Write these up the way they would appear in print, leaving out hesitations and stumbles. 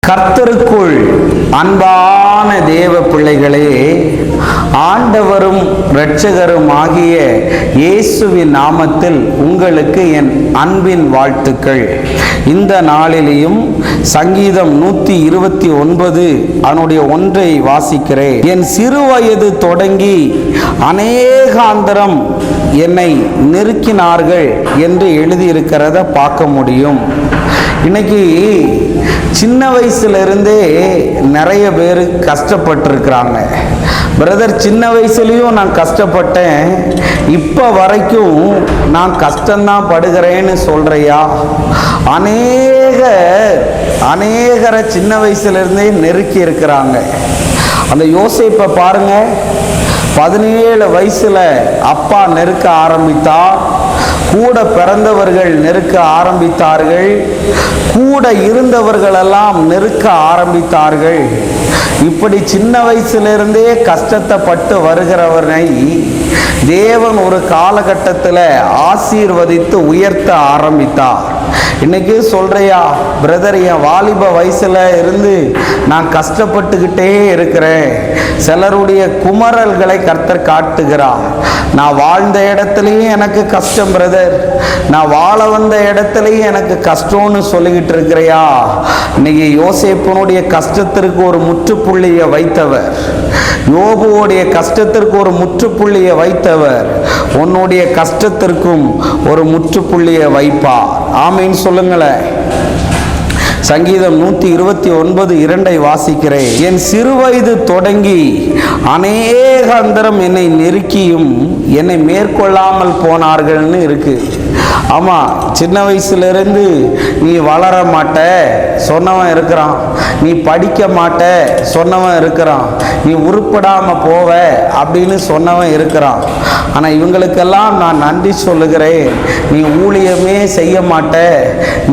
கர்த்தருக்குள் அன்பான தேவ பிள்ளைகளே, ஆண்டவரும் இரட்சகரும் ஆகிய இயேசுவின் நாமத்தில் உங்களுக்கு என் அன்பின் வாழ்த்துக்கள். இந்த நாளிலேயும் சங்கீதம் 129 அதனுடைய 1 வாசிக்கிறேன். என் சிறு வயது தொடங்கி அநேகாந்தரம் என்னை நெருக்கினார்கள் என்று எழுதியிருக்கிறத பார்க்க முடியும். இன்னைக்கு சின்ன வயசுலேருந்தே நிறைய பேர் கஷ்டப்பட்டுருக்குறாங்க. பிரதர், சின்ன வயசுலேயும் நான் கஷ்டப்பட்டேன், இப்போ வரைக்கும் நான் கஷ்டம்தான் படுகிறேன்னு சொல்கிறையா? அநேகரை சின்ன வயசுலேருந்தே நெருக்கி இருக்கிறாங்க. அந்த யோசேப்பை பாருங்க, 17 வயசில் அப்பா நெருக்க ஆரம்பித்தார், கூட பிறந்தவர்கள் நெருக்க ஆரம்பித்தார்கள், கூட இருந்தவர்களெல்லாம் நெருக்க ஆரம்பித்தார்கள். இப்படி சின்ன வயசிலிருந்தே கஷ்டத்தை பட்டு வருகிறவனை தேவன் ஒரு காலகட்டத்தில் ஆசீர்வதித்து உயர்த்த ஆரம்பித்தார். இன்னைக்கு சொல்றியா, பிரதர், என் வாலிப வயசுல இருந்து நான் கஷ்டப்பட்டுக்கிட்டே இருக்கிறேன். சிலருடைய குமரல்களை கர்த்தர் காட்டுகிறார். நான் வாழ்ந்த இடத்துலையும் எனக்கு கஷ்டம் பிரதர், நான் வாழ வந்த இடத்துலையும் எனக்கு கஷ்டம்னு சொல்லிக்கிட்டு இருக்கிறியா? இன்னைக்கு யோசேப்பனுடைய கஷ்டத்திற்கு ஒரு முற்றுப்புள்ளியை வைத்தவர், யோபுவோடைய கஷ்டத்திற்கு ஒரு முற்றுப்புள்ளியை வைத்தவர் உன்னுடைய கஷ்டத்திற்கும் ஒரு முற்றுப்புள்ளியை வைப்பார். ஆமீன் சொல்லுங்களேன். சங்கீதம் 129:2 வாசிக்கிறேன். என் சிறுவயது தொடங்கி அநேகாந்தரம் என்னை நெருக்கியும் என்னை மேற்கொள்ளாமல் போனார்கள்னு இருக்கு. ஆமாம், சின்ன வயசுலேருந்து நீ வளர மாட்ட சொன்னவன் இருக்கிறான், நீ படிக்க மாட்ட சொன்னவன் இருக்கிறான், நீ உருப்படாமல் போவ அப்படின்னு சொன்னவன் இருக்கிறான். ஆனால் இவங்களுக்கெல்லாம் நான் நன்றி சொல்லுகிறேன். நீ ஊழியமே செய்ய மாட்ட,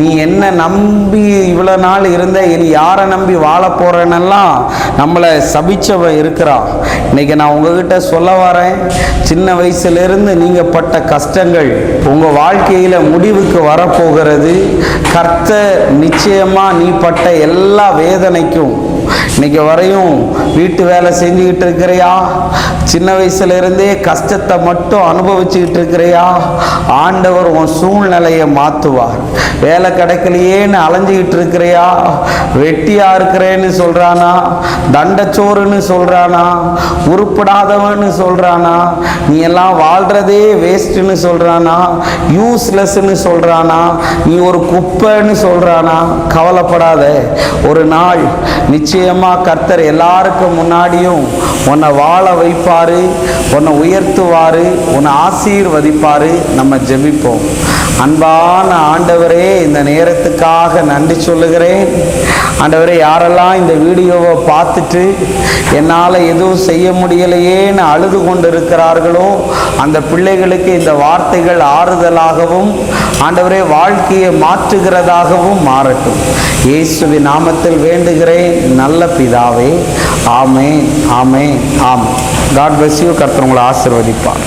நீ என்ன நம்பி இவ்வளோ நாள் இருந்த, இனி யாரை நம்பி வாழ போகிறேன்னெல்லாம் நம்மளை சபிச்சவன் இருக்கிறான். இன்னைக்கு நான் உங்ககிட்ட சொல்ல வரேன், சின்ன வயசுலேருந்து நீங்கள் பட்ட கஷ்டங்கள் உங்கள் வாழ்க்கையில் முடிவுக்கு வரப்போகிறது. கர்த்தர் நிச்சயமாக நீ பட்ட எல்லா வேதனைக்கும், இன்னைக்கு வரையும் வீட்டு வேலை செஞ்சுக்கிட்டு இருக்கிறியா, சின்ன வயசுல இருந்தே கஷ்டத்தை மட்டும் அனுபவிச்சுக்கிட்டு இருக்கிறியா, ஆண்டவர் உன் சூழ்நிலையை மாற்றுவார். வேலை கிடைக்கலையேன்னு அலைஞ்சிக்கிட்டு இருக்கிறியா, வெட்டியா இருக்கிறேன்னு சொல்றானா, தண்டச்சோறுன்னு சொல்றானா, உருப்படாதவன்னு சொல்றானா, நீ எல்லாம் வாழ்றதே வேஸ்ட்னு சொல்றானா, யூஸ்லெஸ்ன்னு சொல்றானா, நீ ஒரு குப்பைன்னு சொல்றானா, கவலைப்படாத. ஒரு நாள் நிச்சயமா கர்த்தர் எல்லாருக்கும் முன்னாடியும் உன்னை வாழ வைப்பாரு, உன்னை உயர்த்துவாரு, உன்னை ஆசீர்வதிப்பாரு. நம்ம ஜெபிப்போம். அன்பான ஆண்டவரே, இந்த நேரத்துக்காக நன்றி சொல்லுகிறேன். ஆண்டவரே, யாரெல்லாம் இந்த வீடியோவை பார்த்துட்டு என்னால் எதுவும் செய்ய முடியலையேன்னு அழுது கொண்டு இருக்கிறார்களோ அந்த பிள்ளைகளுக்கு இந்த வார்த்தைகள் ஆறுதலாகவும் ஆண்டவரே வாழ்க்கையை மாற்றுகிறதாகவும் மாறட்டும். இயேசுவின் நாமத்தில் வேண்டுகிறேன் நல்ல பிதாவே. Amen, amen, amen. God bless you. கர்த்தர் உங்களை ஆசீர்வதிப்பார்.